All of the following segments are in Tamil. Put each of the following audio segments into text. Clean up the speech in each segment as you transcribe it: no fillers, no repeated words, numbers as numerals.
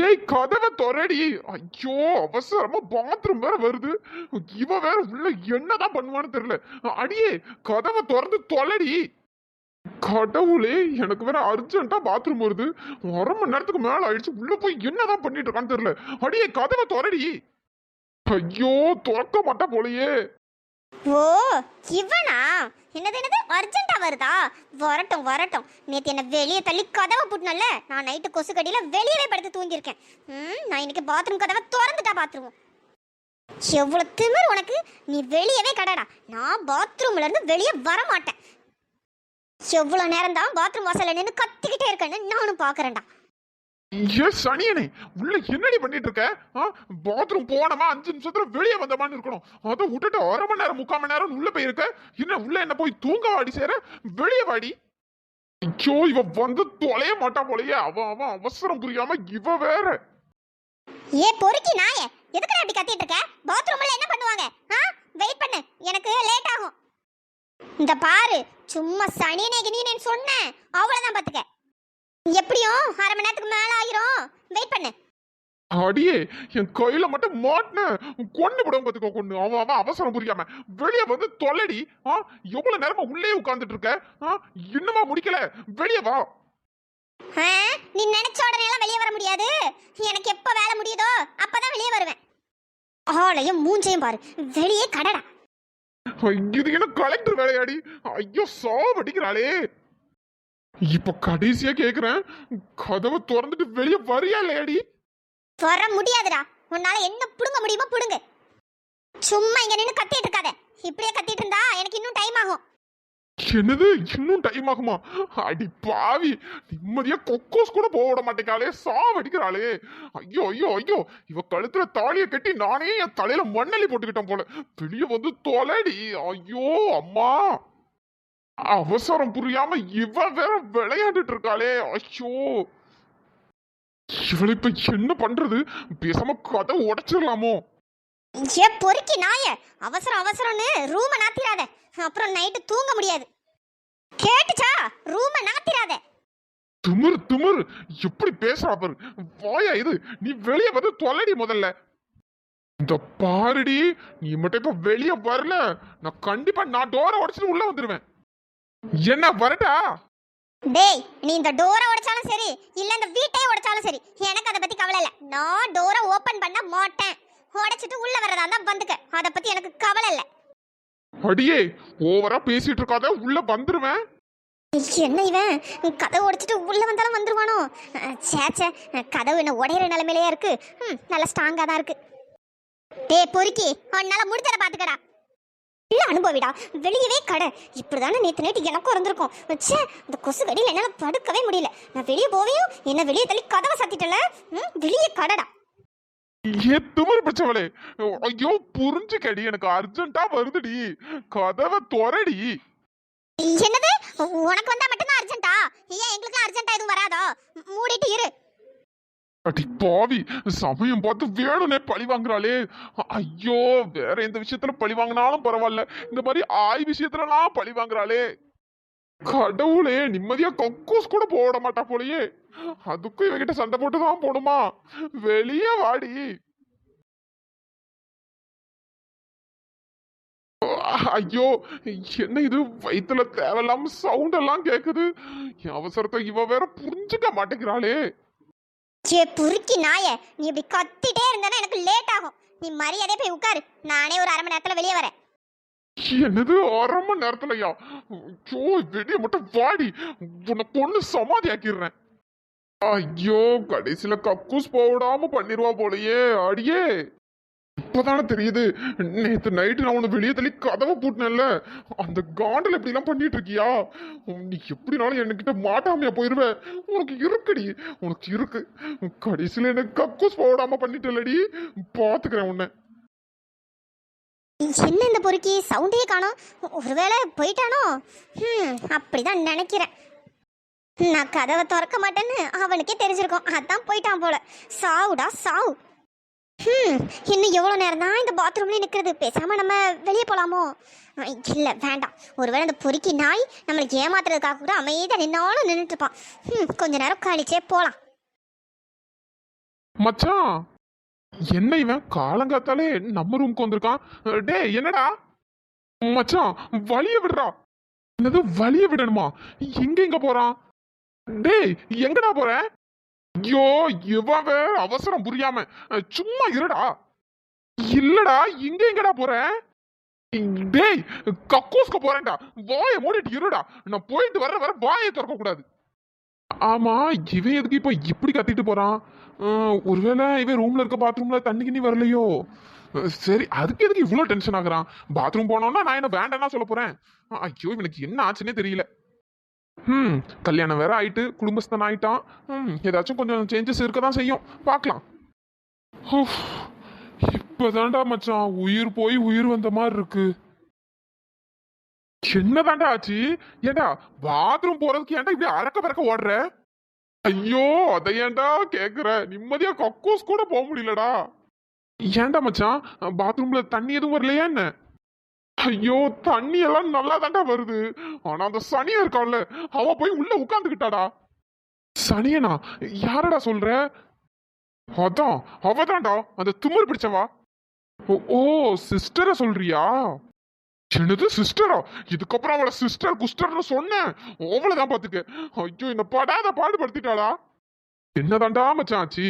ஏய் கதவை தொறடி. ஐயோ அவசரமா பாத்ரூம் வேற வருது. இவ வேற உள்ள என்னதான் பண்ணுவான்னு தெரியல. அடியே கதவை திறந்து தொலைடி. கடவுளே எனக்கு வேற அர்ஜென்ட்டா பாத்ரூம் வருது. 1/2 மணி நேரத்துக்கு மேல ஆயிடுச்சு. உள்ள போய் என்னதான் பண்ணிட்டு இருக்கான்னு தெரியல. அடியே கதவை தொறடி. ஐயோ திறக்க மாட்டா போலயே. ஓ இவனா? என்னது அர்ஜென்ட்டா வருதா? வரட்டும் வரட்டும். நேத்து என்ன வெளியே தள்ளி கதவை பூட்டினல்ல, நான் நைட்டு கொசு கடியில வெளியவே படுத்து தூங்கியிருக்கேன். நான் இன்னைக்கு பாத்ரூம் கதவை திறந்துட்டா பாத்ரூம். எவ்வளவு திமிர் உனக்கு? நீ வெளியவே கடடா. நான் பாத்ரூம்ல இருந்து வெளியே வர மாட்டேன். எவ்வளவு நேரம் தான் பாத்ரூம் வாசல்ல நின்று கத்திக்கிட்டே இருக்கேன்னு நானும் பாக்குறேன்டா. சனியனே உள்ள என்னடி பண்ணிட்டு இருக்க? பாத்ரூம் போனமா 5 நிமிஷத்துல வெளியே வந்தமான்னு இருக்கணும். அதை விட்டுட்டு 1/2 மணி நேரம் 3/4 மணி நேரம் உள்ள போயிருக்க. என்ன உள்ள என்ன போய் தூங்க வாடி சேர? வெளியே வாடி. ஐயோ இவ வந்து தொலைய மாட்டா போலயே. அவன் அவசரம் புரியாம இவ வேற. ஏ பொறுக்கி நாயே, எதுக்குடா இப்படி கத்திட்டு இருக்க? பாத்ரூம்ல என்ன பண்ணுவாங்க? வெயிட் பண்ணு, எனக்கு லேட் ஆகும். இந்த பாரு, சும்மா சனியனே நீ சொன்னேன் அவ்வளவுதான் பாத்துக்க. எப்படியும் 1/2 மணி நேரத்துக்கு மேல ஆயிரும். வெயிட் பண்ணு. அடியே என் கையில மட்டும் மாட்டின கொண்டு விட பாத்துக்கோ. கொண்டு அவன் அவசரம் புரியாம வெளியே வந்து தொலைடி. எவ்வளவு நேரமா உள்ளே உட்கார்ந்துட்டு இருக்க? இன்னுமா முடிக்கல? வெளியே வா. நீ நினைச்ச உடனே எல்லாம் வெளியே வர முடியாது. எனக்கு எப்ப வேலை முடியுதோ அப்பதான் வெளியே வருவேன். ஆளையும் மூஞ்சையும் பாரு, வெளியே கடடா. இது என்ன கலெக்டர் வேலையாடி? ஐயோ சாவடிக்கிறாளே. இப்ப கடைசியா கேக்குறேன், கதவை திறந்துட்டு வெளியே வரியா இல்லையாடி? வர முடியாதுடா. உன்னால என்ன புடுங்க முடியுமோ புடுங்க. சும்மா இங்க நின்னு கத்திட்டு இருக்காத. இப்படியே கத்திட்டு இருந்தா எனக்கு இன்னும் டைம் ஆகும். என்னது இன்னும் டைம் ஆகுமா? அடி பாவி, நிம்மதியா கொக்கோஸ் கூட போக விட மாட்டேங்காளே, சாவடிக்கிறாளே. ஐயோ ஐயோ ஐயோ, இவ கழுத்துல தாலிய கட்டி நானே என் தலையில மண்ணலி போட்டுக்கிட்டேன் போல. வெளியே வந்து தொலைடி. ஐயோ அம்மா, அவசரம் புரியாம இவ வேற விளையாண்டுட்டு இருக்காளே. ஐயோ இவளை இப்ப என்ன பண்றது? பேசாம கதை உடைச்சிடலாமோ? ஏ பொறுக்கி நாய, அவசரம் அவசரம்னு ரூம நாத்திராத. அப்புறம் நைட்டு தூங்க முடியாது. கேட்டுச்சா? ரூம நாத்திராத. திமிர் திமிர் எப்படி பேசுறா பாரு. வாயா இது? நீ வெளியே வந்து தொலைடி முதல்ல. இந்த பாருடி, நீ மட்டும் இப்ப வெளியே வரல, நான் கண்டிப்பா நான் டோரை உடைச்சிட்டு உள்ள வந்துருவேன். என்ன வரட்டா? டேய், நீ இந்த டோரை உடைச்சாலும் சரி, இல்ல இந்த வீட்டையே உடைச்சாலும் சரி, எனக்கு அதை பத்தி கவலை இல்ல. நான் டோரை ஓபன் பண்ண மாட்டேன். உடைச்சிட்டு உள்ள வரதா இருந்தா வந்துக்க, அதை பத்தி எனக்கு கவலை இல்ல. அடியே ஓவரா பேசிட்டு இருக்காத, உள்ள வந்துருவேன். என்ன இவன் கதவு உடைச்சிட்டு உள்ள வந்தாலும் வந்துருவானோ? சேச்சே, கதவு என்ன உடையிற நிலைமையிலேயே இருக்கு. நல்ல ஸ்ட்ராங்கா தான் இருக்கு. டேய் பொறுக்கி, உன்னால முடிஞ்சதை பாத்துக்கடா. இல்ல அனுபவிடா, வெளியவே கடை. இப்படிதானே நேத்து நைட்டு எனக்கும் இருந்திருக்கும். ச்சே, இந்த கொசு கடியில் என்னால படுக்கவே முடியல. நான் வெளியே போவேயும் என்ன வெளியே தள்ளி கதவை சாத்திட்டல. வெளியே கடடா. திமிர் பிடிச்சவளே. ஐயோ புரிஞ்சுக்கடி, எனக்கு அர்ஜென்ட்டா வருதுடி. கதவை தொரடி. என்னது? உனக்கு வந்தா மட்டும்தான் அர்ஜென்ட்டா? ஏன் எங்களுக்கு அர்ஜென்ட்டா எதுவும் வராதோ? மூடிட்டு இரு. அடி பாவி, சமயம் பார்த்து வேணும்னே பழி வாங்குறாளே. ஐயோ வேற எந்த விஷயத்துல பழி வாங்கினாலும் பரவாயில்ல, இந்த மாதிரி ஆய் விஷயத்துலலாம் பழி வாங்குறாளே. கடவுளே, நிம்மதியா கக்கூஸ் கூட போட மாட்டா போலயே. அதுக்கும் இவகிட்ட சண்டை போட்டுதான் போடுமா? வெளியே வாடி. ஐயோ என்ன இது? வயிற்றுல தேவையில்லாம சவுண்ட் எல்லாம் கேக்குது. அவசரத்தை இவ வேற புரிஞ்சுக்க மாட்டேங்கிறாளே. சே புரிக்கி நாய, நீ இப்படி கத்திட்டே இருந்தா எனக்கு லேட் ஆகும். நீ மரியாதை போய் உட்காரு. நானே ஒரு 1/2 மணி நேரத்துல வெளியே வரேன். என்னது 1/2 மணி நேரத்துலயா? வெளியே மட்டும் வாடி, உன்னை பொண்ணு சமாதி ஆக்கிடுறேன். ஐயோ கடைசியில கக்கூஸ் போடாம பண்ணிருவா போலயே. அடியே இப்பதானே தெரியுது, நேத்து நைட்டு நான் உன்னை வெளியே தள்ளி கதவை பூட்டினேன்ல, அந்த காண்டில் எப்படி எல்லாம் பண்ணிட்டு இருக்கியா? நீ எப்படினாலும் என்கிட்ட மாட்டாமையா போயிருவ. உனக்கு இருக்குடி, உனக்கு இருக்கு. கடைசியில எனக்கு கக்கூஸ் போடாம பண்ணிட்டலடி. பாத்துக்கிறேன் உன்னை. என்ன இந்த பொறுக்கி சவுண்டே காணோம்? ஒருவேளை போயிட்டானோ? அப்படிதான் நினைக்கிறேன். நான் கதவை திறக்க மாட்டேன்னு அவனுக்கே தெரிஞ்சிருக்கும். அதான் போயிட்டான் போல. சாவுடா சாவு. இன்னும் எவ்வளோ நேரம் தான் இந்த பாத்ரூம்லேயே நிற்கிறது? பேசாம நம்ம வெளியே போகலாமோ? இல்லை வேண்டாம். ஒருவேளை அந்த பொறுக்கி நாய் நம்மளுக்கு ஏமாத்துறதுக்காக கூட அமைதியாக நின்னாலும் நின்றுட்டு இருப்பான். கொஞ்ச நேரம் கழிச்சே போகலாம். மச்சான், என்ன இவன் காலங்காத்தாலே நம்ம ரூமுக்கு வந்திருக்கான்? டேய் என்னடா மச்சான், வழிய விடுறா. என்னது வழிய விடணுமா? எங்க போறான்? டேய் எங்கடா போற? ஐயோ, இவன் வேற அவசரம் புரியாம. சும்மா இருடா. இல்லடா, எங்கடா போற? டேய் கக்கூஸ்க்கு போறேன்டா. வாயை மூடிட்டு இருடா. நான் போயிட்டு வர வாயை திறக்க கூடாது. ஆமா, இவன் எதுக்கு இப்ப இப்படி கத்திட்டு போறான்? ஒருவேளை இவன் ரூம்ல இருக்க பாத்ரூம்ல தண்ணி கிண்ணி வரலையோ? சரி, அதுக்கு எதுக்கு இவ்வளவு டென்ஷன் ஆகுறான்? பாத்ரூம் போனோம்னா நான் என்ன வேண்டாம்னா சொல்ல போறேன்? ஐயோ, இவனுக்கு என்ன ஆச்சுன்னே தெரியல. கல்யாணம் வேற ஆயிட்டு குடும்பஸ்தன் ஆயிட்டான். ஏதாச்சும் கொஞ்சம் சேஞ்சஸ் இருக்க தான் செய்யும், பார்க்கலாம். இப்பதான்டா மச்சான் உயிர் போய் உயிர் வந்த மாதிரி இருக்கு. என்னதான்டா ஆச்சு? ஏண்டா பாத்ரூம் போறதுக்கு ஏன்டா இப்படி அரக்க பறக்க ஓடுற? ஐயோ, அதை ஏன்டா கேக்குற? நிம்மதியா கக்கூஸ் கூட போக முடியலடா. ஏன்டா மச்சான், பாத்ரூம்ல தண்ணி எதுவும் வரலையா என்ன? ஐயோ, தண்ணி எல்லாம் நல்லா தாண்டா வருது. ஆனா அந்த சனியா இருக்கான்ல, அவ போய் உள்ள உட்காந்துக்கிட்டாடா. சனியனா? யாரடா சொல்ற? அதான் அவதான்டா, அந்த திமிர் பிடிச்சவா. ஓ, சிஸ்டரை சொல்றியா? என்னது சிஸ்டரா? இதுக்கப்புறம் அவளை சிஸ்டர் குஸ்டர்னு சொன்னேன், அவ்வளவுதான் பாத்துக்க. ஐயோ, என்ன படாத பாடுபடுத்திட்டாளா. என்னதான்டா மச்சான் ஆச்சு?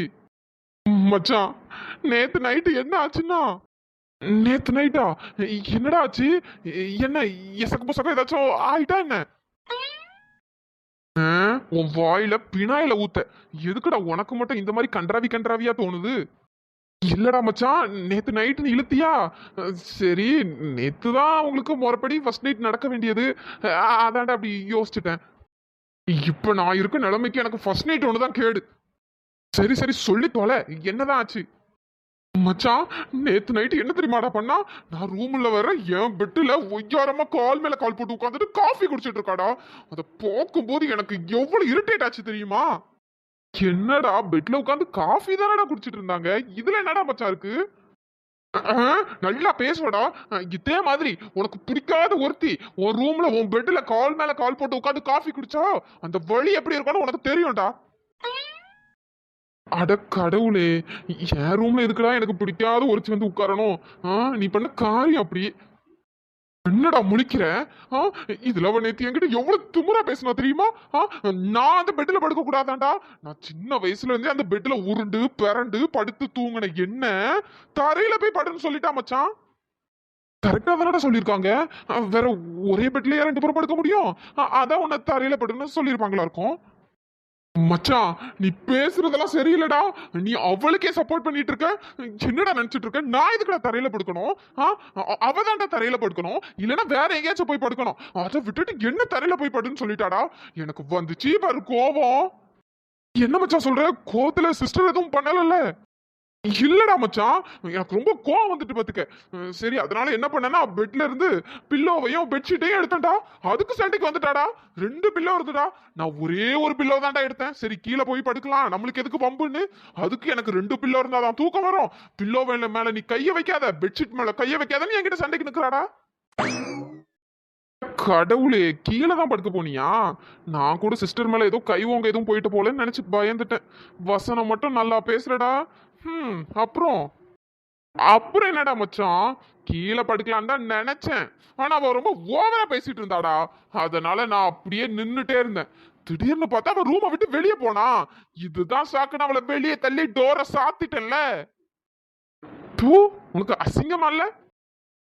மச்சான், நேத்து நைட்டு என்ன ஆச்சுன்னா, நேத்து நைட்டா என்னடா ஆச்சு? என்ன எசக்கு புசக்கம் ஏதாச்சும் ஆயிட்டா என்ன? உன் வாயில பினாயில ஊத்த. எதுக்குடா உனக்கு மட்டும் இந்த மாதிரி கன்றாவி கன்றாவியா தோணுது? இல்லடா மச்சான், நேத்து நைட்டு இழுத்தியா? சரி, நேத்து தான் உங்களுக்கு முறைப்படி ஃபர்ஸ்ட் நைட் நடக்க வேண்டியது. அதான்டா அப்படி யோசிச்சுட்டேன். இப்ப நான் இருக்க நிலைமைக்கு எனக்கு ஃபர்ஸ்ட் நைட் ஒண்ணுதான் கேடு. சரி சரி, சொல்லி தொலை, என்னதான் ஆச்சு? மச்சான், நேத்து நைட்டு என்ன தெரியுமாடா பண்ணா? நான் ரூம்ல வர என் பெட்டுல ஒய்யாரமா கால் மேல கால் போட்டு உட்காந்துட்டு காஃபி குடிச்சிட்டு இருக்காடா. அதை பார்க்கும்போது எனக்கு எவ்வளவு இரிட்டேட் ஆச்சு தெரியுமா? என்னடா பெட்ல உட்காந்து காஃபி தானடா குடிச்சிட்டு இருந்தாங்க, இதுல என்னடா மச்சான் இருக்கு? நல்லா பேசுவடா. இதே மாதிரி உனக்கு பிடிக்காத ஒருத்தி உன் ரூம்ல உன் பெட்ல கால் மேல கால் போட்டு உட்காந்து காஃபி குடிச்சா அந்த வழி எப்படி இருக்கும்னு உனக்கு தெரியும்டா. அட கடவுளே, என் ரூம்ல எதுக்குடா எனக்கு பிடிக்காத ஒருத்தி வந்து உட்காரணும்? நீ பண்ண காரியம் அப்படி. என்னடா முழிக்கிற? இதுல அவன் நேத்து என்கிட்ட எவ்வளவு திமிரா பேசினா தெரியுமா? நான் அந்த பெட்ல படுக்க கூடாதாண்டா. நான் சின்ன வயசுல இருந்தே அந்த பெட்ல உருண்டு பிறண்டு படுத்து தூங்கின என்ன தரையில போய் படுன்னு சொல்லிட்டா மச்சான். கரெக்டா தானடா சொல்லியிருக்காங்க. வேற ஒரே பெட்லயே 2 பேரும் படுக்க முடியும்? அதான் உன்னை தரையில படுன்னு சொல்லியிருப்பாங்களா இருக்கும். மச்சான், நீ பேசுறதெல்லாம் சரியில்லடா. நீ அவளுக்கே சப்போர்ட் பண்ணிட்டு இருக்க. என்னடா நினைச்சிட்டு இருக்க? நான் எதுக்குடா தரையில படுக்கணும்? அவதான்டா தரையில படுக்கணும், இல்லைன்னா வேற எங்கேயாச்சும் போய் படுக்கணும். அதை விட்டுட்டு என்ன தரையில போய் படுன்னு சொல்லிட்டாடா. எனக்கு வந்துச்சு பாரு கோவம். என்ன மச்சான் சொல்ற? கோவத்துல சிஸ்டர் எதுவும் பண்ணல? இல்லடா மச்சான், எனக்கு ரொம்ப கோவம் வந்துட்டு பாத்துக்க. சரி, அதனால என்ன பண்ணேன்னா பெட்ல இருந்து பில்லோவையும் பெட்ஷீட்டையும் எடுத்தேன்டா. அதுக்கு சண்டைக்கு வந்துட்டாடா. 2 பில்லோ இருந்துடா. நான் ஒரே ஒரு பில்லோ தான்டா எடுத்தேன். சரி, கீழே போய் படுக்கலாம், நம்மளுக்கு எதுக்கு பம்புன்னு. அதுக்கு எனக்கு 2 பில்லோ இருந்தாதான் தூக்கம் வரும். பில்லோ மேல நீ கைய வைக்காத, பெட்ஷீட் மேல கைய வைக்காதன்னு என்கிட்ட சண்டைக்கு நிக்கிறாடா. கடவுளே, கீழே தான் படுக்க போனியா? நான் கூட சிஸ்டர் மேல ஏதோ கைவோங்க எதுவும் போயிட்டு போலன்னு நினைச்சு பயந்துட்டேன். வசனம் மட்டும் நல்லா பேசுறடா. அப்புறம் அப்புறம் என்னடா மச்சான், கீழே படுக்கலான்னு தான் நினைச்சேன். ஆனா அவ ரொம்ப ஓவரா பேசிட்டு இருந்தாடா. அதனால நான் அப்படியே நின்னுட்டே இருந்தேன். திடீர்னு பார்த்தா அவ ரூமை விட்டு வெளியே போனா. இதுதான் சாக்குன்னு அவளை வெளியே தள்ளி டோரை சாத்திட்டேன்ல. தூ, உனக்கு அசிங்கமா இல்ல?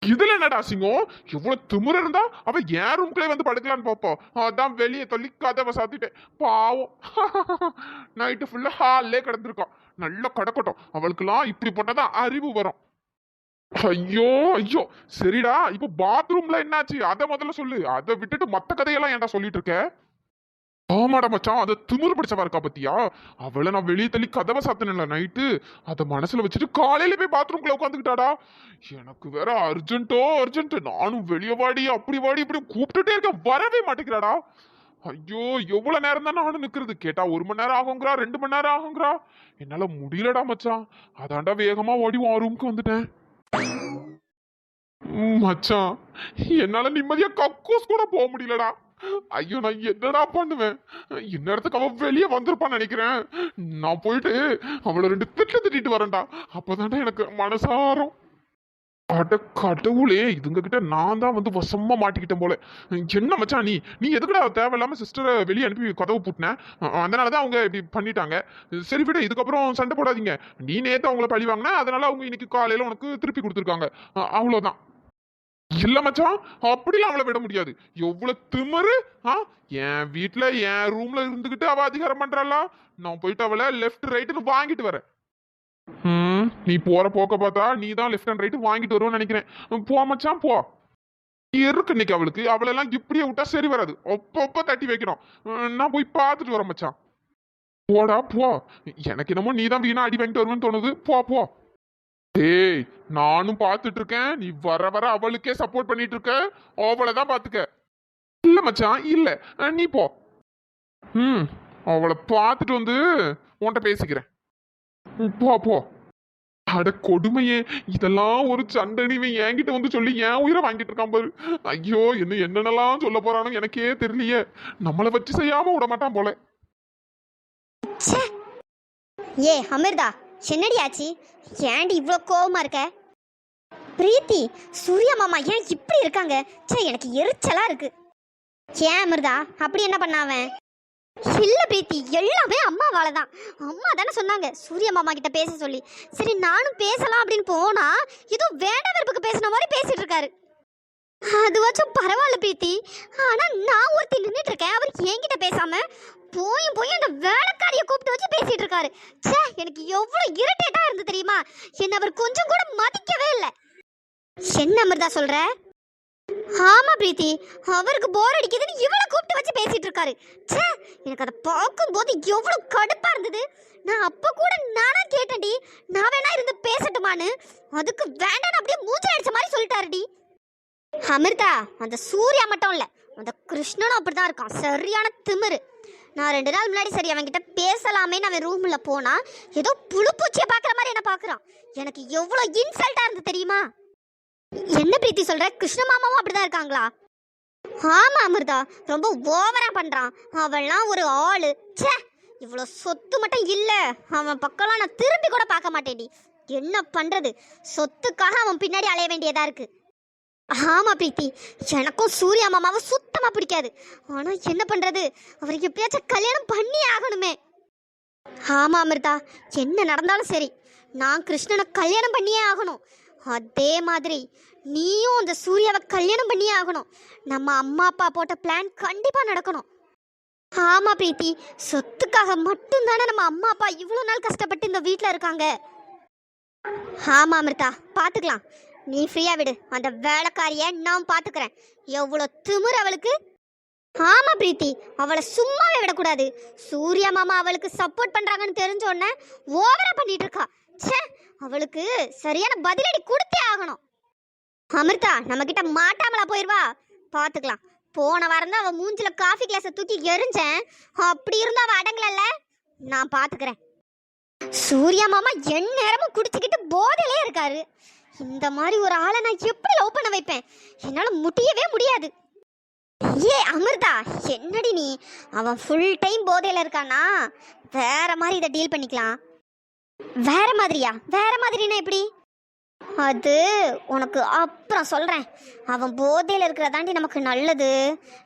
இதுல என்னடா அசிங்கம்? எவ்வளவு திமிரு இருந்தா அவ என் ரூம்குள்ளே வந்து படுக்கலான்னு பாப்போம். அதான் வெளியே தள்ளி கதவை சாத்திட்டேன். பாவம், நைட்டு ஃபுல்லா ஹால்லே கிடந்திருக்கான். நல்லா கிடக்கட்டும், அவளுக்குலாம் இப்படி போட்டாதான் அறிவு வரும். ஐயோ ஐயோ, சரிடா, இப்ப பாத்ரூம்ல என்னாச்சு அத முதல்ல சொல்லு. அதை விட்டுட்டு மத்த கதையெல்லாம் ஏன்டா சொல்லிட்டு இருக்க? ஆமாடா மச்சான், அதை திமிரு பிடிச்சவா இருக்கா பத்தியா? அவளை நான் வெளியே தள்ளி கதவை சாத்தினல நைட்டு, அதை மனசுல வச்சுட்டு காலையில போய் பாத்ரூம்குள்ள உட்காந்துக்கிட்டாடா. எனக்கு வேற அர்ஜென்ட். நானும் வெளியே வாடி அப்படி வாடி இப்படி கூப்பிட்டுட்டே இருக்க, வரவே மாட்டேங்கிறாடா. ஐயோ, எவ்வளவு நேரம் தான் நானும் நிக்கிறது? கேட்டா 1 மணி நேரம் ஆகுங்கிறா, 2 மணி நேரம் ஆகுங்கிறா. என்னால முடியலடா மச்சான். அதான்டா வேகமா ஓடி உன் ரூமுக்கு வந்துட்டேன். மச்சான், என்னால நிம்மதியா கக்கூஸ் கூட போக முடியலடா. ஐயோ நான் என்னடா பண்ணுவேன்? இந்நேரத்துக்கு அவ வெளியே வந்திருப்பான்னு நினைக்கிறேன். நான் போயிட்டு அவளை 2 திட்டிட்டு வரேன்டா. அப்பதான்டா எனக்கு மனசாரம். அட கடவுளே, இதுங்க கிட்ட நான் தான் வந்து வசமா மாட்டிக்கிட்டேன் போல. என்ன மச்சான் நீ நீ எதுக்குடா தேவையில்லாம சிஸ்டரை வெளியே அனுப்பி கதவு பூட்டின? அதனாலதான் அவங்க இப்படி பண்ணிட்டாங்க. சரி விடு, இதுக்கப்புறம் சண்டை போடாதீங்க. நீ நேத்து அவங்கள பழி வாங்கின, அதனால அவங்க இன்னைக்கு காலையில உனக்கு திருப்பி கொடுத்துருக்காங்க. அவ்வளவுதான். இல்ல மச்சான், அப்படிலாம் அவளை விட முடியாது. எவ்வளவு திமிரு! என் வீட்டுல என் ரூம்ல இருந்துகிட்டு அவ அதிகாரம் பண்றாளா? நான் போயிட்டு அவளை லெஃப்ட் ரைட்டுன்னு வாங்கிட்டு வரேன். நீ போற போக்க பார்த்தா நீ தான் லெஃப்ட் அண்ட் ரைட் வாங்கிட்டு வருவோம்னு நினைக்கிறேன். போ மச்சான் போ. இருக்கு இன்னைக்கு அவளுக்கு. அவளெல்லாம் இப்படியே விட்டா சரி வராது. ஒப்ப தட்டி வைக்கணும். நான் போய் பார்த்துட்டு வரேன் மச்சான். போடா போ. எனக்கு என்னமோ நீ தான் வீணா அடி வாங்கிட்டு வருவேன்னு தோணுது. போ போ. ஏய், நானும் பார்த்துட்டு இருக்கேன். நீ வர வர அவளுக்கே சப்போர்ட் பண்ணிட்டு இருக்க. அவளைதான் பாத்துக்க. இல்ல மச்சான் இல்ல, நீ போ. அவளை பார்த்துட்டு வந்து உன்கிட்ட பேசிக்கிறேன். போ போ. அட கொடுமையே, இதெல்லாம் ஒரு சண்டை இவன் என்கிட்ட வந்து சொல்லி என் உயிரை வாங்கிட்டு இருக்கான் பாரு. ஐயோ, இன்னும் என்னென்னலாம் சொல்ல போறானோ எனக்கே தெரியலையே. நம்மளை வச்சு செய்யாம விட மாட்டான் போல. ஏ அமிர்தா, என்னடி ஆச்சு? ஏன்டி இவ்வளோ கோவமா இருக்க? பிரீத்தி, சூர்யா மாமா ஏன் இப்படி இருக்காங்க? எனக்கு எரிச்சலா இருக்கு. ஏன் அமிர்தா, அப்படி என்ன பண்ணாவன்? இல்ல பிரீத்தி, எல்லாமே அம்மாவால தான். அம்மா தானே சொன்னாங்க சூர்யா மாமா கிட்ட பேச சொல்லி. சரி நானும் பேசலாம் அப்படின்னு போனா ஏதோ வேண்ட வெறுப்புக்கு பேசின மாதிரி பேசிட்டு இருக்காரு. அதுவாச்சும் பரவாயில்ல பிரீத்தி. ஆனா நான் ஒருத்தி நின்றுட்டு இருக்கேன், அவர் என்கிட்ட பேசாம போய் அந்த வேலைக்காரியை கூப்பிட்டு வச்சு பேசிட்டு இருக்காரு. எனக்கு எவ்வளவு இரிட்டேட்டா இருந்து தெரியுமா? என்ன அவர் கொஞ்சம் கூட மதிக்கவே இல்லை. என்ன அமிர்தா சொல்ற? ஆமா பிரீத்தி, அவருக்கு போர் அடிக்குதுன்னு இவளை கூப்பிட்டு வச்சு பேசிட்டு இருக்காரு. எனக்கு அதை பார்க்கும் போது எவ்வளவு கடுப்பா இருந்தது. நான் அப்ப கூட நானா கேட்டேன்டி, நான் வேணா இருந்து பேசட்டுமான்னு. அதுக்கு வேண்டாம் அப்படியே மூஞ்சி அடிச்ச மாதிரி சொல்லிட்டாருடி. அமிர்தா, அந்த சூர்யா மட்டும் இல்ல, அந்த கிருஷ்ணனும் அப்படிதான் இருக்கான். சரியான திமிரு. நான் 2 நாள் முன்னாடி சரி அவன்கிட்ட பேசலாமே அவன் ரூம்ல போனா ஏதோ புழுப்பூச்சியை பாக்குற மாதிரி என்ன பாக்குறான். எனக்கு எவ்வளவு இன்சல்ட்டா இருந்து தெரியுமா? என்ன பிரீத்தி சொல்ற? கிருஷ்ண மாமாவும் அப்படிதான் இருக்காங்களா? ஆமா அமிர்தா, ரொம்ப ஓவரா பண்றான். அவன்லாம் ஒரு ஆளு. இவ்வளவு சொத்து மட்டும் இல்ல, அவன் பக்கம்லாம் நான் திரும்பி கூட பார்க்க மாட்டேன்டி. என்ன பண்றது, சொத்துக்காக அவன் பின்னாடி அலைய வேண்டியதா இருக்கு. ஆமா பிரீத்தி, எனக்கும் சூர்யா மாமாவை சுத்தமா பிடிக்காது. ஆனா என்ன பண்றது, அவருக்கு எப்படியாச்சும் கல்யாணம் பண்ணி ஆகணுமே. ஆமா அமிர்தா, என்ன நடந்தாலும் சரி நான் கிருஷ்ணனை கல்யாணம் பண்ணியே ஆகணும். அதே மாதிரி நீயும் அந்த சூர்யாவை கல்யாணம் பண்ணியே ஆகணும். நம்ம அம்மா அப்பா போட்ட பிளான் கண்டிப்பா நடக்கணும். ஆமா பிரீத்தி, சொத்துக்காக மட்டும்தானே நம்ம அம்மா அப்பா இவ்வளவு நாள் கஷ்டப்பட்டு இந்த வீட்டில் இருக்காங்க. ஆமா அமிர்தா, பாத்துக்கலாம். நீ ஃப்ரீயா விடு, அந்த வேலைக்காரிய நான் பாத்துக்கிறேன். எவ்வளவு திமிரு அவளுக்கு. ஆமா பிரீத்தி, அவளை சும்மாவே விடக்கூடாது. சூர்யா மாமா அவளுக்கு சப்போர்ட் பண்றாங்கன்னு தெரிஞ்ச உடனே ஓவரா பண்ணிட்டு இருக்கா. அவளுக்கு சரியான பதிலடி கொடுத்தே ஆகணும். அமிர்தா, நம்ம கிட்ட மாட்டாமலா போயிருவா? பாத்துக்கலாம். போன வாரம் தான் அவ மூஞ்சில காஃபி கிளாஸை தூக்கி எரிஞ்சேன். அப்படி இருந்தா அவ அடங்கலல்ல, நான் பாத்துக்கிறேன். சூர்யா மாமா என் நேரமும் குடிச்சுக்கிட்டு போதையிலே இருக்காரு. இந்த மாதிரி ஒரு ஆளை நான் எப்படி லவ் பண்ண வைப்பேன்? என்னால முடியவே முடியாது. ஏ அமிர்தா, என்னடி நீ? அவன் ஃபுல் டைம் போதையில இருக்கானா? வேற மாதிரி இதை டீல் பண்ணிக்கலாம். வேற மாதிரியா? வேற மாதிரினா எப்படி? அது உனக்கு அப்புறம் சொல்றேன். அவன் போதையில இருக்கிறதாண்டி நமக்கு நல்லது.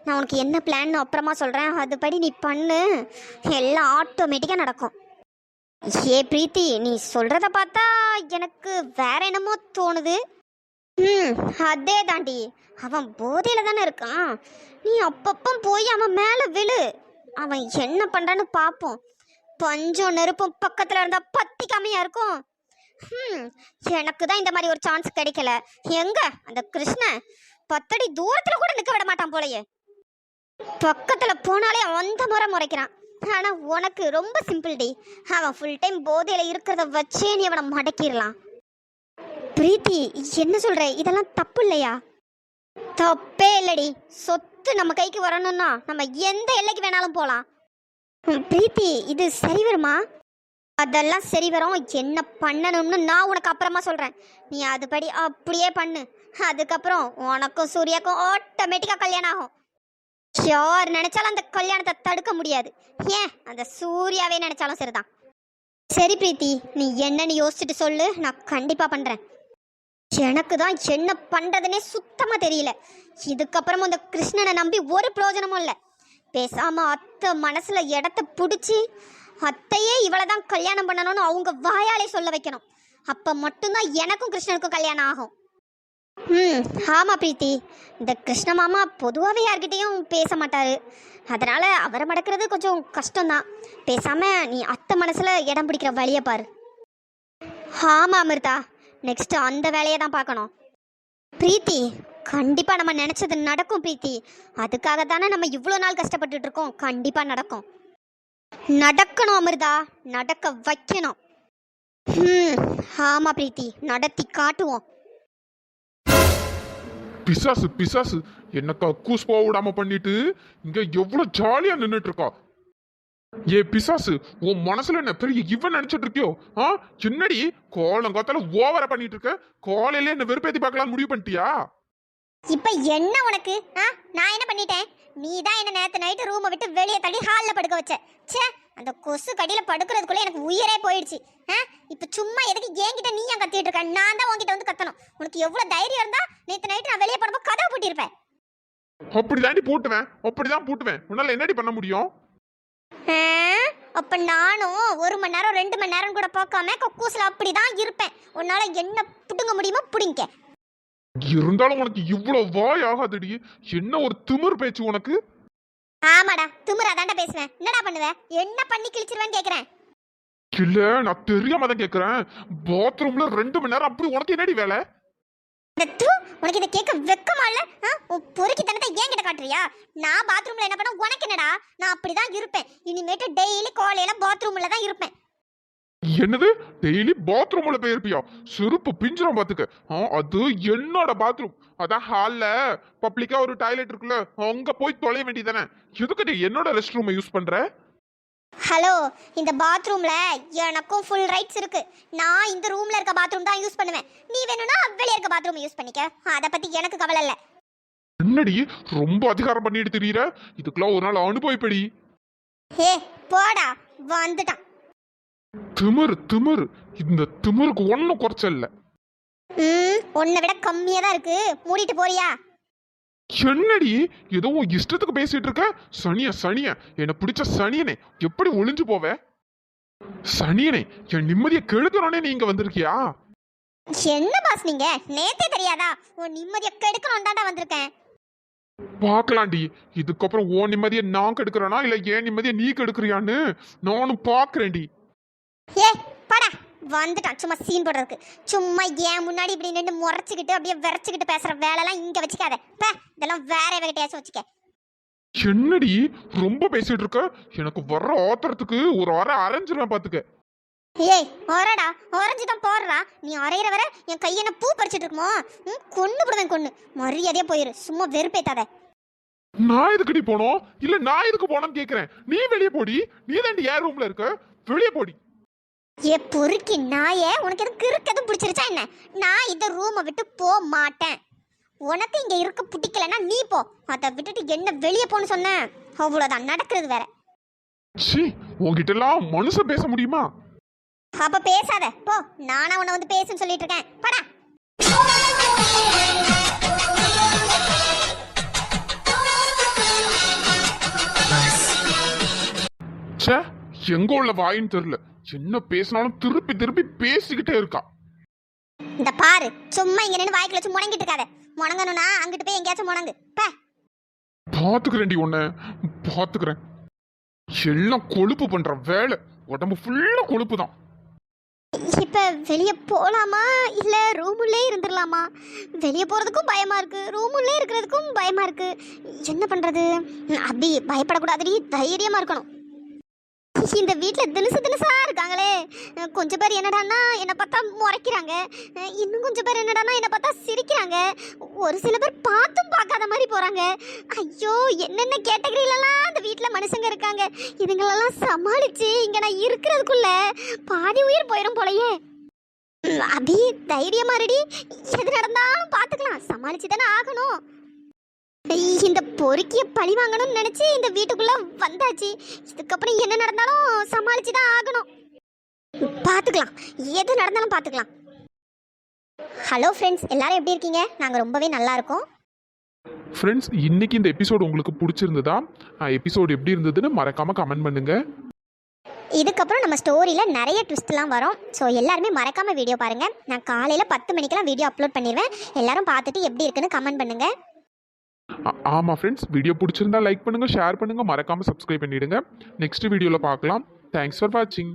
நான் உனக்கு என்ன பிளான் அப்புறமா சொல்றேன். அதுபடி நீ பண்ணு, எல்லாம் ஆட்டோமேட்டிக்கா நடக்கும். ஏ பிரீத்தி, நீ சொல்றத பார்த்தா எனக்கு வேற என்னமோ தோணுது. அதே தாண்டி, அவன் போதையில தானே இருக்கான். நீ அப்பப்போ போய் அவன் மேல விழு. அவன் என்ன பண்றான்னு பாப்போம். பஞ்சம் நெருப்பும் பக்கத்துல இருந்தா பத்திக்காமையா இருக்கும். எனக்கு தான் இந்த மாதிரி ஒரு சான்ஸ் கிடைக்கல. எங்க அந்த கிருஷ்ணன் 10 அடி தூரத்துல கூட நிக்க விட மாட்டான் போலயே. பக்கத்துல போனாலே அந்த முறை முறைக்கிறான். ஆனா உனக்கு ரொம்ப சிம்பிள் டி. அவன் ஃபுல் டைம் போதையில இருக்கிறத வச்சே நீ அவனை மடக்கிடலாம். பிரீத்தி, என்ன சொல்ற? இதெல்லாம் தப்பு இல்லையா? தப்பே இல்லடி. சொத்து நம்ம கைக்கு வரணும்னா நம்ம எந்த எல்லைக்கு வேணாலும் போலாம். பிரீத்தி, இது சரி வருமா? அதெல்லாம் சரி வரும். என்ன பண்ணணும்னு நான் உனக்கு அப்புறமா சொல்றேன். நீ அதுபடி அப்படியே பண்ணு. அதுக்கப்புறம் உனக்கும் சூர்யாக்கும் ஆட்டோமேட்டிக்கா கல்யாணம் ஆகும். யார் நினைச்சாலும் அந்த கல்யாணத்தை தடுக்க முடியாது. ஏன் அந்த சூர்யாவே நினைச்சாலும் சரிதான். சரி பிரீத்தி, நீ என்னன்னு யோசிச்சுட்டு சொல்லு, நான் கண்டிப்பா பண்றேன். எனக்கு தான் என்ன பண்றதுன்னே சுத்தமா தெரியல. இதுக்கப்புறமும் அந்த கிருஷ்ணனை நம்பி ஒரு பிரயோஜனமும் இல்லை. பேசாம அத்தை மனசுல இடத்த பிடிச்சி அத்தையே இவளை தான் கல்யாணம் பண்ணணும்னு அவங்க வாயாலே சொல்ல வைக்கணும். அப்ப மட்டும்தான் எனக்கும் கிருஷ்ணனுக்கும் கல்யாணம் ஆகும். ஆமா பிரீத்தி, இந்த கிருஷ்ண மாமா பொதுவாகவே யார்கிட்டையும் பேச மாட்டாரு. அதனால அவரை மடக்கிறது கொஞ்சம் கஷ்டம்தான். பேசாம நீ அத்தை மனசுல இடம் பிடிக்கிற வழியை பாரு. ஆமா அமிர்தா, நெக்ஸ்ட் அந்த வேலையை தான் பார்க்கணும். பிரீத்தி, கண்டிப்பா நம்ம நினைச்சது நடக்கும் பிரீத்தி. அதுக்காக தானே நம்ம இவ்வளோ நாள் கஷ்டப்பட்டுட்டு இருக்கோம். கண்டிப்பா நடக்கும். நடக்கணும் அமிர்தா, நடக்க வைக்கணும். ஆமா பிரீத்தி, நடத்தி காட்டுவோம். பிசாசு பிசாசு என்ன கக்கூஸ் போக விடாம பண்ணிட்டு இங்க எவ்வளவு ஜாலியா நின்னுட்டு இருக்கா. ஏ பிசாசு, உன் மனசுல என்ன பெரிய இவன் நினைச்சிட்டு இருக்கியோ? என்னடி கோலங்காத்தால ஓவரா பண்ணிட்டு இருக்க? காலையில என்ன வெறுப்பேத்தி பார்க்கலாம்னு முடிவு பண்ணிட்டியா? இப்ப என்ன உனக்கு? நான் என்ன பண்ணிட்டேன்? நீ தான் என்ன நேத்து நைட்டு ரூமை விட்டு வெளியே தள்ளி ஹாலில் படுக்க வச்ச. ச்சே, அந்த கொசு கடியில படுக்கிறதுக்குள்ள எனக்கு உயிரே போயிடுச்சு. இப்ப சும்மா எதுக்கு என்கிட்ட நீ ஏன் கத்திட்டு இருக்க? நான் தான் உன்கிட்ட வந்து கத்தணும். உனக்கு எவ்வளவு தைரியம் இருந்தா நேத்து நைட்டு நான் வெளியே போனப்போ கதவு பூட்டியிருப்பேன். அப்படிதாண்டி பூட்டுவேன், அப்படிதான் பூட்டுவேன். உன்னால என்னடி பண்ண முடியும்? அப்ப நானும் 1 மணி நேரம் 2 மணி நேரம் கூட பார்க்காம கக்கூஸ்ல அப்படிதான் இருப்பேன். உன்னால என்ன புடுங்க முடியுமோ புடிங்க. இருந்தாலும் உனக்கு இவ்வளவு வாய் ஆகாதடி. என்ன ஒரு திமிர் பேச்சு உனக்கு? ஆமாடா, திமிராதாண்டா பேசுவேன். என்னடா பண்ணுவ? என்ன பண்ணி கிழிச்சிருவேன்னு கேக்குறேன். இல்ல, நான் தெரியாம தான் கேக்குறேன். பாத்ரூம்ல 2 மணி நேரம் அப்படி உனக்கு என்னடி வேலை? உனக்கு இதை கேட்க வெக்கமா இல்ல? உன் பொறுக்கி தனத்தை என்கிட்ட காட்டுறியா? நான் பாத்ரூம்ல என்ன பண்ண உனக்கு என்னடா? நான் அப்படிதான் இருப்பேன். இனிமேட்டு டெய்லி காலையில பாத்ரூம்ல தான் இருப்பேன். என்னது, டெய்லி பாத்ரூம்ல போயிருப்பியா? செருப்பு பிஞ்சிரும் பாத்துக்க. அது என்னோட பாத்ரூம். அதான் ஹால்ல பப்ளிக்கா ஒரு டாய்லெட் இருக்குல்ல, அங்க போய் தொலைய வேண்டியதானே. எதுக்கு என்னோட ரெஸ்ட் ரூமை யூஸ் பண்ற? ஹலோ, இந்த பாத்ரூம்ல எனக்கும் ஃபுல் ரைட்ஸ் இருக்கு. நான் இந்த ரூம்ல இருக்க பாத்ரூம் தான் யூஸ் பண்ணுவேன். நீ வேணும்னா வெளிய இருக்க பாத்ரூம் யூஸ் பண்ணிக்க. அத பத்தி எனக்கு கவலை இல்ல. என்னடி ரொம்ப அதிகாரம் பண்ணிட்டு தெரியற? இதுக்கெல்லாம் ஒரு நாள் அனுபவிப்படி. ஹே போடா, வந்துட்டான். திமிரு திமிரு, இந்த திமிருக்கு ஒன்னும் குறைச்சல் இல்ல. உன்னை விட கம்மியா தான் இருக்கு. மூடிட்டு போறியா? என்னடி ஏதோ இஷ்டத்துக்கு பேசிட்டு இருக்க? சனிய சனிய, என்ன பிடிச்ச சனியனே, எப்படி ஒளிஞ்சு போவ? சனியனே, என் நிம்மதியை கெடுக்கணும்னே நீங்க வந்திருக்கியா? என்ன பாஸ் நீங்க? நேத்தே தெரியாதா? உன் நிம்மதியை கெடுக்கணும் தாண்டா வந்திருக்கேன். பாக்கலாண்டி, இதுக்கப்புறம் உன் நிம்மதியை நான் கெடுக்கிறேனா இல்ல என் நிம்மதியை நீ கெடுக்கிறியான்னு நானும் பாக்குறேன்டி. ஏ படா, வந்துட்டான் சும்மா சீன் போடுறதுக்கு. சும்மா ஏன் முன்னாடி இப்படி நின்று முறைச்சிக்கிட்டு அப்படியே விரைச்சிக்கிட்டு பேசுற வேலைலாம் இங்க வச்சுக்காத. இதெல்லாம் வேற எவகிட்டயாச்சும் வச்சுக்க. என்னடி ரொம்ப பேசிட்டு இருக்க? எனக்கு வர்ற ஆத்திரத்துக்கு ஒரு அரை அரைஞ்சிருவேன் பாத்துக்க. ஏய் ஒரடா, ஒரைஞ்சுதான் போடுறா. நீ அரைகிற வர என் கையை என்ன பூ பறிச்சிட்டு இருக்குமோ? கொன்னு விடுவேன், கொன்னு. மரியாதையா போயிரு, சும்மா வெறுப்பேத்தாத. நான் எதுக்குடி போனோம்? இல்ல நான் எதுக்கு போனோம்னு கேக்குறேன். நீ வெளியே போடி. நீ தாண்டி ஏன் ரூம்ல இருக்க? வெளியே போடி. ஏ பொறுக்கி நாயே, உனக்கு எதுக்கு இருக்கதும் பிடிச்சிருச்சா என்ன? நான் இந்த ரூமை விட்டு போக மாட்டேன். உனக்கு இங்க இருக்க பிடிக்கலன்னா நீ போ. அதை விட்டுட்டு என்ன வெளியே போன்னு சொன்ன? அவ்வளவுதான், நடக்கிறது வேற. சீ, உன்கிட்ட எல்லாம் மனுஷன் பேச முடியுமா? அப்ப பேசாத போ. நானா உன்னை வந்து பேசுன்னு சொல்லிட்டு இருக்கேன். படா. ச்சே, எங்க உள்ள வாயின்னு தெரியல. என்ன பேசினாலும் திருப்பி திருப்பி பேசிக்கிட்டே இருக்கா. இந்த பாரு, சும்மா இங்க நின்று வாய்க்குள்ள வச்சு முடங்கிட்டு இருக்காத. முடங்கணும்னா அங்கிட்டு போய் எங்கேயாச்சும் முடங்கு. பாத்துக்கிறேன்டி, உன்னை பாத்துக்கிறேன். எல்லாம் கொழுப்பு பண்ற வேலை. உடம்பு ஃபுல்லா கொழுப்பு தான். இப்ப வெளியே போலாமா இல்ல ரூமுள்ளே இருந்துடலாமா? வெளியே போறதுக்கும் பயமா இருக்கு, ரூமுள்ளே இருக்கிறதுக்கும் பயமா இருக்கு. என்ன பண்றது? அப்படி பயப்படக்கூடாதுடி, தைரியமா இருக்கணும். இந்த வீட்டில் தினுசா இருக்காங்களே. கொஞ்சம் பேர் என்னடான்னா என்னை பார்த்தா முறைக்கிறாங்க. இன்னும் கொஞ்சம் பேர் என்னடான்னா என்னை பார்த்தா சிரிக்கிறாங்க. ஒரு சில பேர் பார்த்தும் பார்க்காத மாதிரி போகிறாங்க. ஐயோ, என்னென்ன கேட்டகரியிலலாம் அந்த வீட்டில் மனுஷங்க இருக்காங்க. இதுங்களெல்லாம் சமாளித்து இங்கே நான் இருக்கிறதுக்குள்ள பாதி உயிர் போயிடும் போலையே. அபி தைரியமா ரெடி, எது நடந்தாலும் பார்த்துக்கலாம். சமாளிச்சு தானே ஆகணும். இந்த பொறுக்கிய பழி வாங்கணும்னு நினைச்சு இந்த வீட்டுக்குள்ள வந்தாச்சு. இதுக்கப்புறம் என்ன நடந்தாலும் சமாளிச்சு தான் ஆகணும். பார்த்துக்கலாம், எது நடந்தாலும் பார்த்துக்கலாம். ஹலோ ஃப்ரெண்ட்ஸ், எல்லாரும் எப்படி இருக்கீங்க? நாங்கள் ரொம்பவே நல்லா இருக்கோம். ஃப்ரெண்ட்ஸ், இன்னைக்கு இந்த எபிசோடு உங்களுக்கு பிடிச்சிருந்ததா? எபிசோடு எப்படி இருந்ததுன்னு மறக்காம கமெண்ட் பண்ணுங்க. இதுக்கப்புறம் நம்ம ஸ்டோரியில் நிறைய ட்விஸ்ட்லாம் வரும். ஸோ எல்லாருமே மறக்காமல் வீடியோ பாருங்கள். நான் காலையில் 10 மணிக்கெல்லாம் வீடியோ அப்லோட் பண்ணிடுவேன். எல்லாரும் பார்த்துட்டு எப்படி இருக்குன்னு கமெண்ட் பண்ணுங்கள். ஆமாம் ஃப்ரெண்ட்ஸ், வீடியோ பிடிச்சிருந்தா லைக் பண்ணுங்க, ஷேர் பண்ணுங்க, மறக்காம சப்ஸ்கிரைப் பண்ணிடுங்க. நெக்ஸ்ட் வீடியோவில் பார்க்கலாம். தேங்க்ஸ் ஃபார் வாட்சிங்.